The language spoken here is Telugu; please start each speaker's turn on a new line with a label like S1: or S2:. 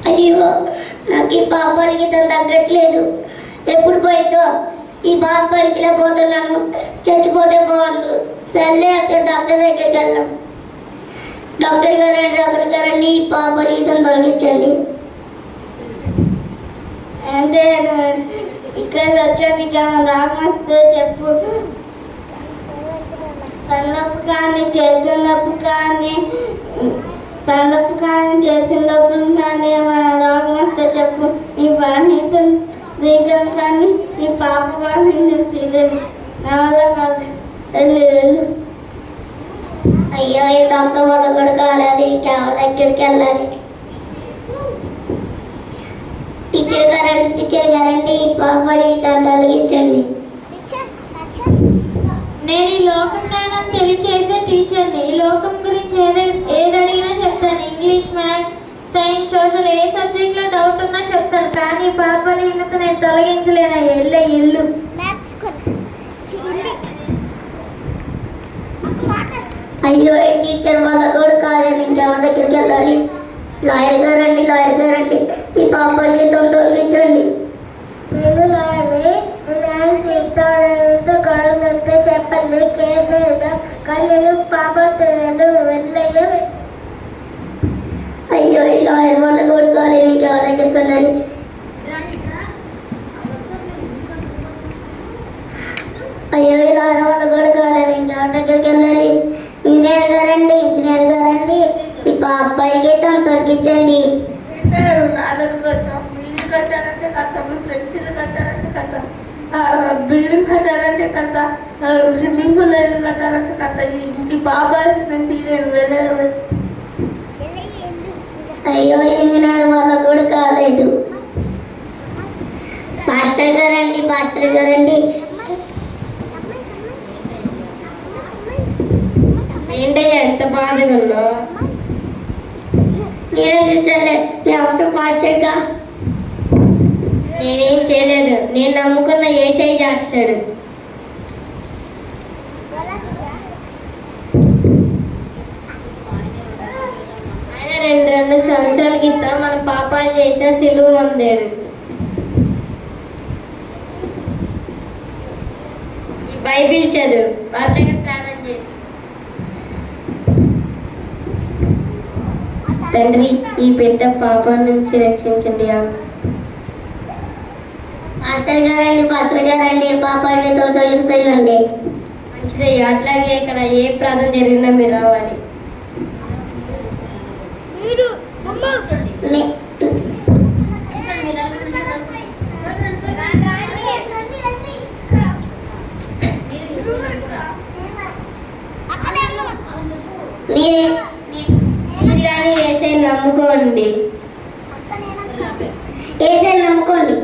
S1: అయ్యో నాకు ఈ పాపాలకి తగ్గట్లేదు. ఎప్పుడు పోయితో ఈ బాధ భరించలేకపోతున్నాను. చచ్చిపోతే బాగుండు. సర్లే అసలు డాక్టర్ దగ్గరికి వెళ్దాం. డాక్టర్ గారండి ఈ పాపాలకి తొలగించండి.
S2: అంటే ఇక్కడ వచ్చేది రామస్తూ చెప్పు. తలనొప్పి కానీ చేతుల నొప్పి కానీ చేతుల నొప్పులు కానీ ఏమైనా రోగం వస్తే చెప్పు. నీ బాధ్యత దిగం కానీ నీ పాప కానీ నేను తీయలేదు. నా వల్ల కాదు. వెళ్ళు.
S1: అయ్యో ఈ డాక్టర్ వల్ల కూడా కాలేదు. ఇంకెవరి దగ్గరికి వెళ్ళాలి? టీచర్ గారండి ఈ పాపాలకి తొలగించండి.
S3: నేను ఈ లోకం జ్ఞానం తెలియచేసే టీచర్ని. ఈ లోకం గురించి ఏదడిగినా చెప్తాను. ఇంగ్లీష్, మ్యాథ్స్, సైన్స్, సోషల్ ఏ సబ్జెక్ట్ లో డౌట్ ఉన్నా చెప్తాను. కానీ పాపలహీనత నేను తొలగించలేను. ఇల్లు
S1: అయ్యో ఈ టీచర్ వల్ల కూడా కాలేదు. ఇంకెవరి దగ్గరికి వెళ్ళాలి? లాయర్ గారండి ఈ పాపాలకి తొలగించండి.
S2: నేను న్యాయం చేస్తానంటే గొడవలంతా చెప్పండి. కేసు కళ్ళు పాప వెళ్ళయ్య.
S1: అయ్యో ఈ లాయర్ వల్ల కూడా కాలేదు. ఇంకెవరి దగ్గరికి వెళ్ళాలి? అయ్యో ఈ లాయర్ వల్ల కూడా కాలేదు. ఇంకెవరి దగ్గరికి వెళ్ళాలి? ఇంజనీర్ గారండి ఈ పాపాలకి తొలగించండి.
S2: బిల్డింగ్ కట్టాలంటే కడతా. స్విమ్మింగ్ పూల్ కట్టాలంటే కడతా. ఇంటి బాబా వెళ్ళారు.
S1: అయ్యో ఇంజనీర్ వల్ల కూడా కాలేదు. మాస్టర్ గారండి
S3: ఏంటయ్యా ఎంత బాధగా ఉన్నా?
S1: నేనేం చేస్తాలే. మాస్టర్గా
S3: నేనేం చేయలేదు. నేను నమ్ముకున్న ఏసై చేస్తాడు. ఆయన 2 సంవత్సరాల క్రితం మన పాపాలు చేసిన సిలువ పొందాడు. బైబిల్ చదువు. వాళ్ళకి ప్రార్థన చేసి తండ్రి ఈ బిడ్డ పాపం నుంచి రక్షించండి.
S1: మాస్టర్ గారండి పాపాలకి తొలగిపోయిందండి.
S3: మంచిదయ్యా. అట్లాగే ఇక్కడ ఏ ప్రార్థన జరిగినా మీరు రావాలి. మీరు కానీ ఏసై నమ్ముకోండి.
S1: ఏసై నమ్ముకోండి.